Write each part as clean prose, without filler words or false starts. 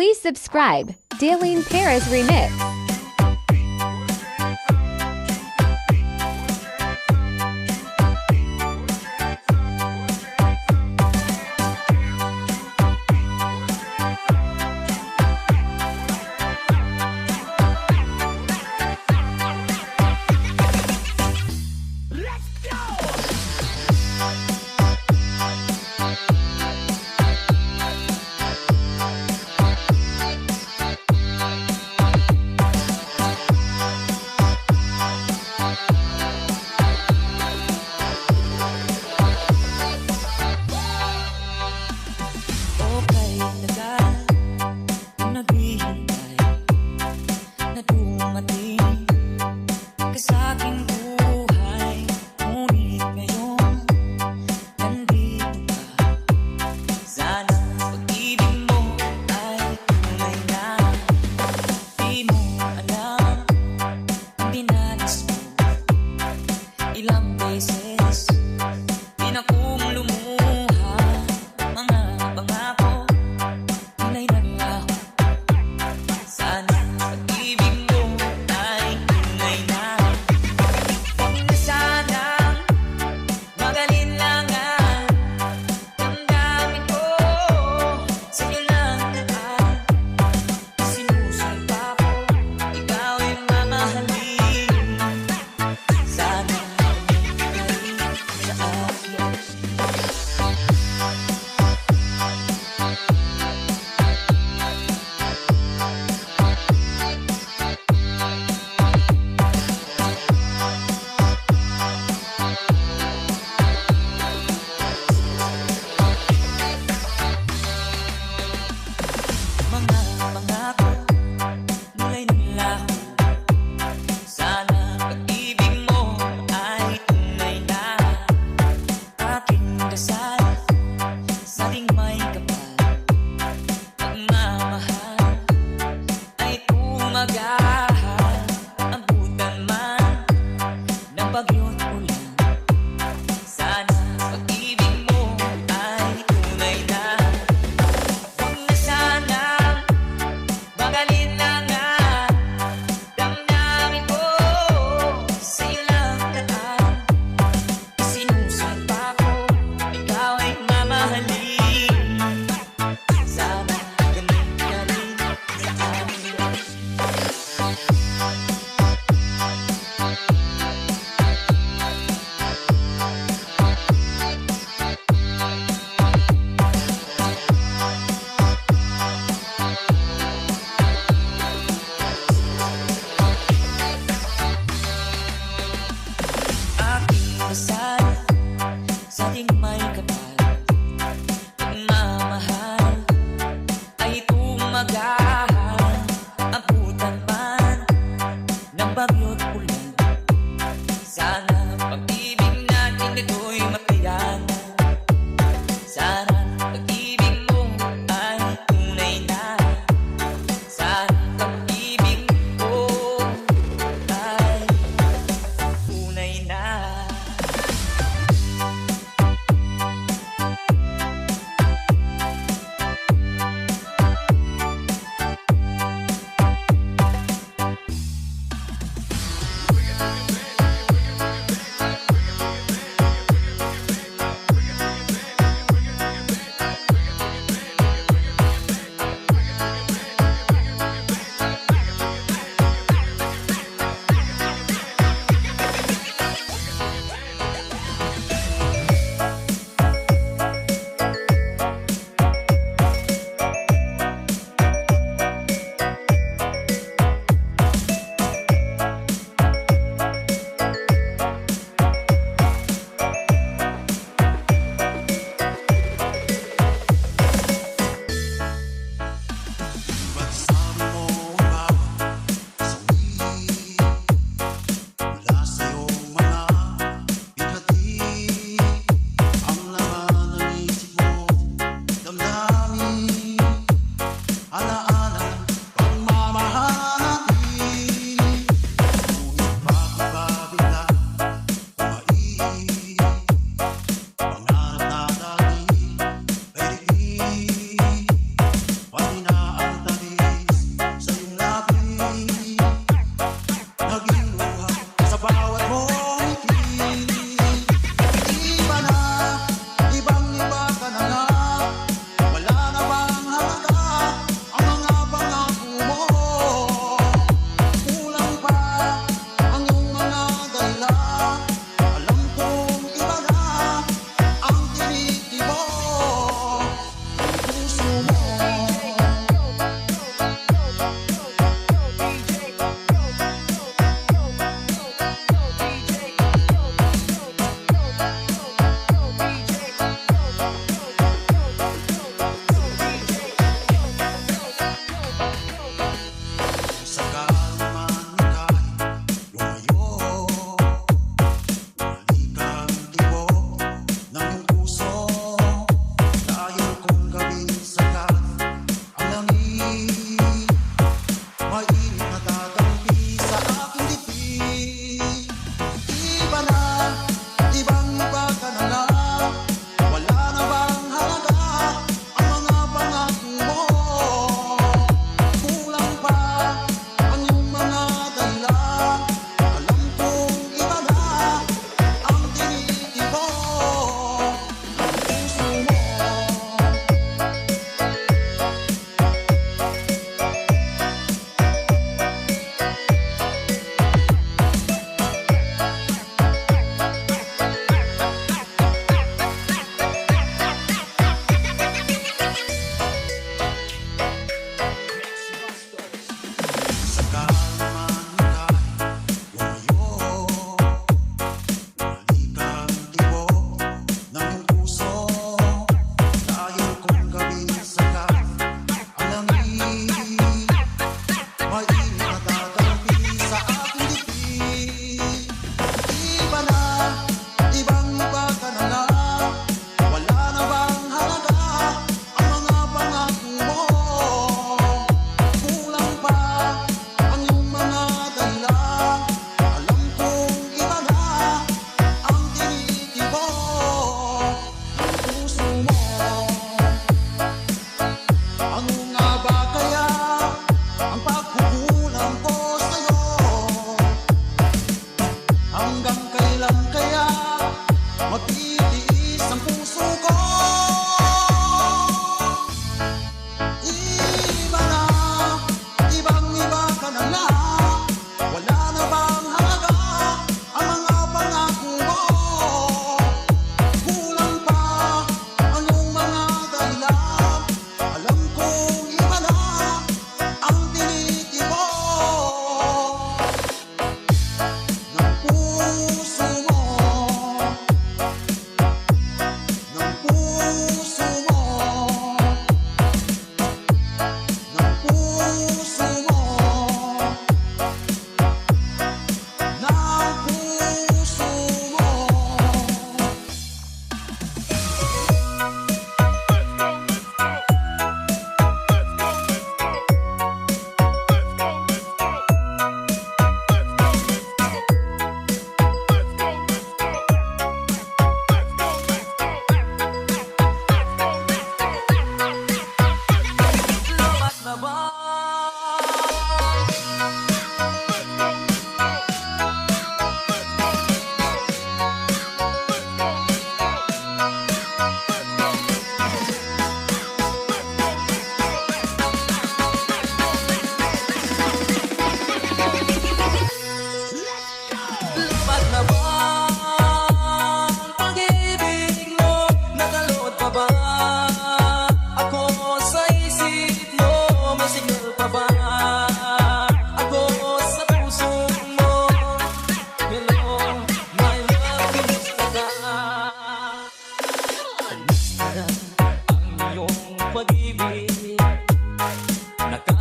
Please subscribe, Daleen Paris Remix.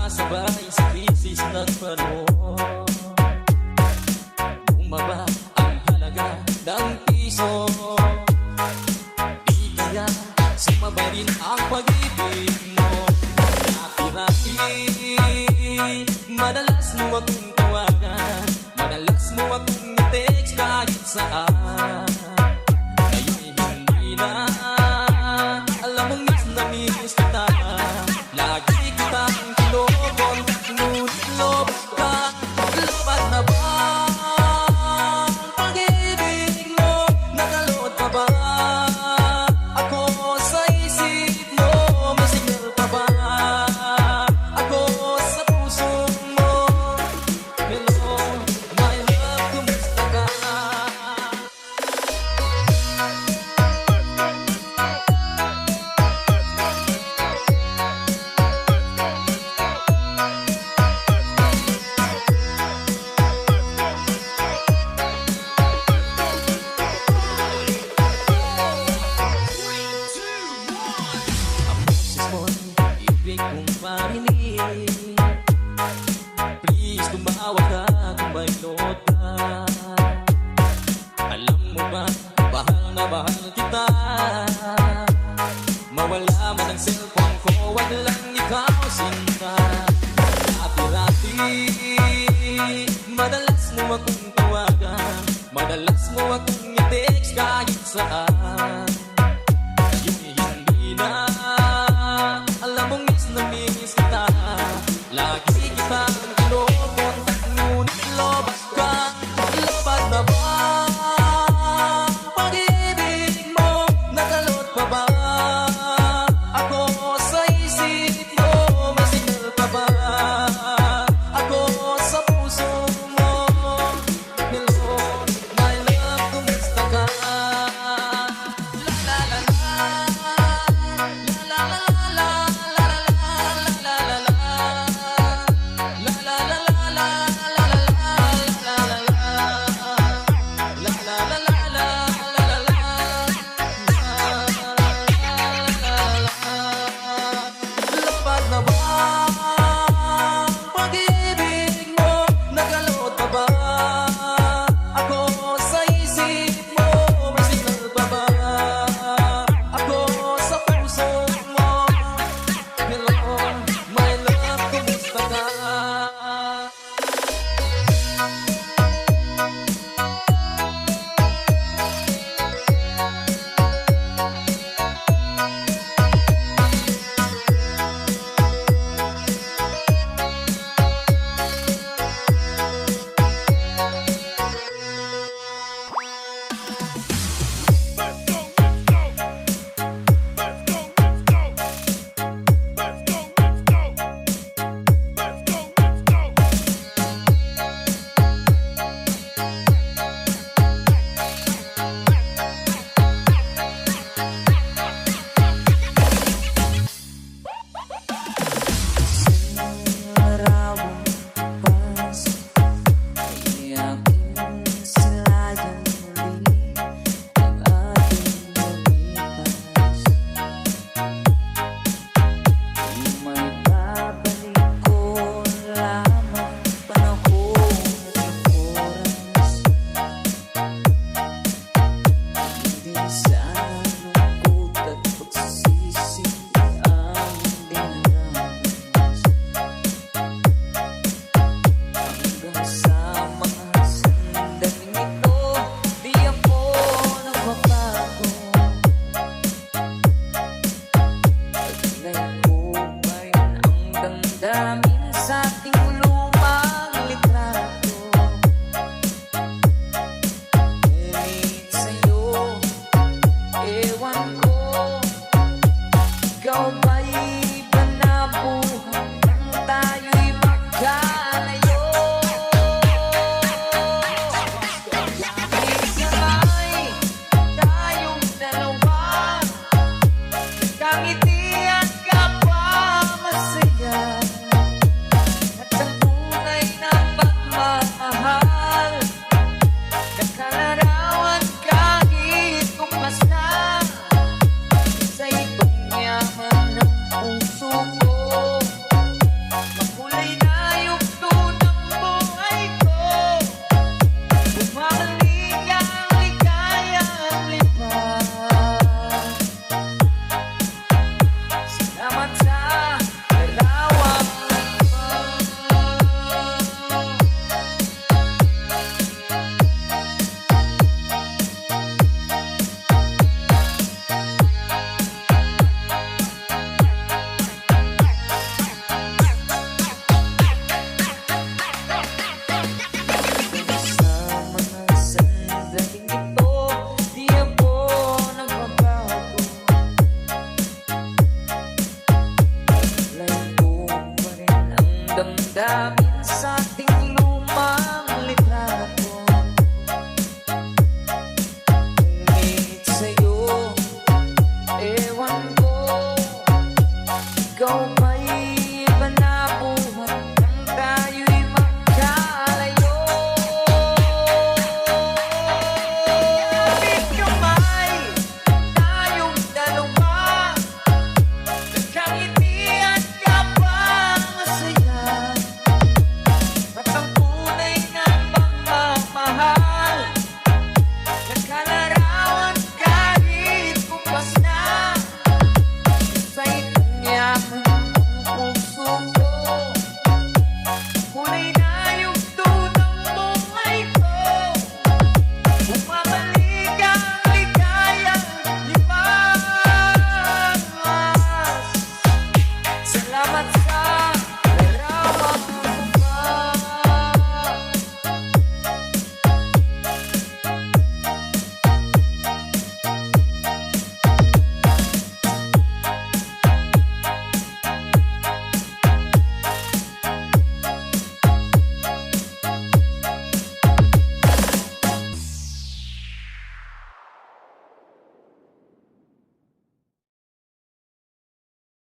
Sumasabay sa krisis ng panahon, bumaba ang halaga ng piso. Di kaya sumaba rin ang pag-ibig mo. Dati-dati, madalas mo akong tawagan, madalas mo akong i-text kahit saan. Ngayon hindi na, alam mong miss na miss kita. Lagi kitang kinokon, ngunit lobos ka. Lapat na ba ang pag-ibig mo? Nakalot pa ba ako sa isip mo? May signal pa ba ako sa puso mo? Hello, my love, kumusta ka? Ang boses mo'y ibig kong marinig. Please, tumawag ka kung may load ka. Alam mo ba, bahal na bahal kita. Mawala man ang cellphone ko, wag lang ikaw sinta. Dati-dati, madalas mo akong tawagan, madalas mo akong i-text kahit saan. Ngayon hindi na, alam mong miss na miss kita. Lagi kitang kinokontak, ngunit lobos ka. Lapat na ba ang pag-ibig mo? Nakalot pa ba ako sa isip mo? May signal pa ba ako sa puso mo? Hello, my love, kumusta ka? La la la la, la la la la, la la la la, la la la la, la la la la, la la la la, la la la la, la la la la. Lapat na ba ang pag-ibig mo? Nakalot pa ba ako sa isip mo? May signal pa ba ako sa puso mo? Hello, my love, kumusta ka? Damdamin sa ating lumang litrato, ngunit sa'yo, ewan ko, ikaw ba'y iba na buhay nang tayo'y magkalayo? Sabay tayong dalawa, kangiti at kapwa masaya. At damdamin sa ating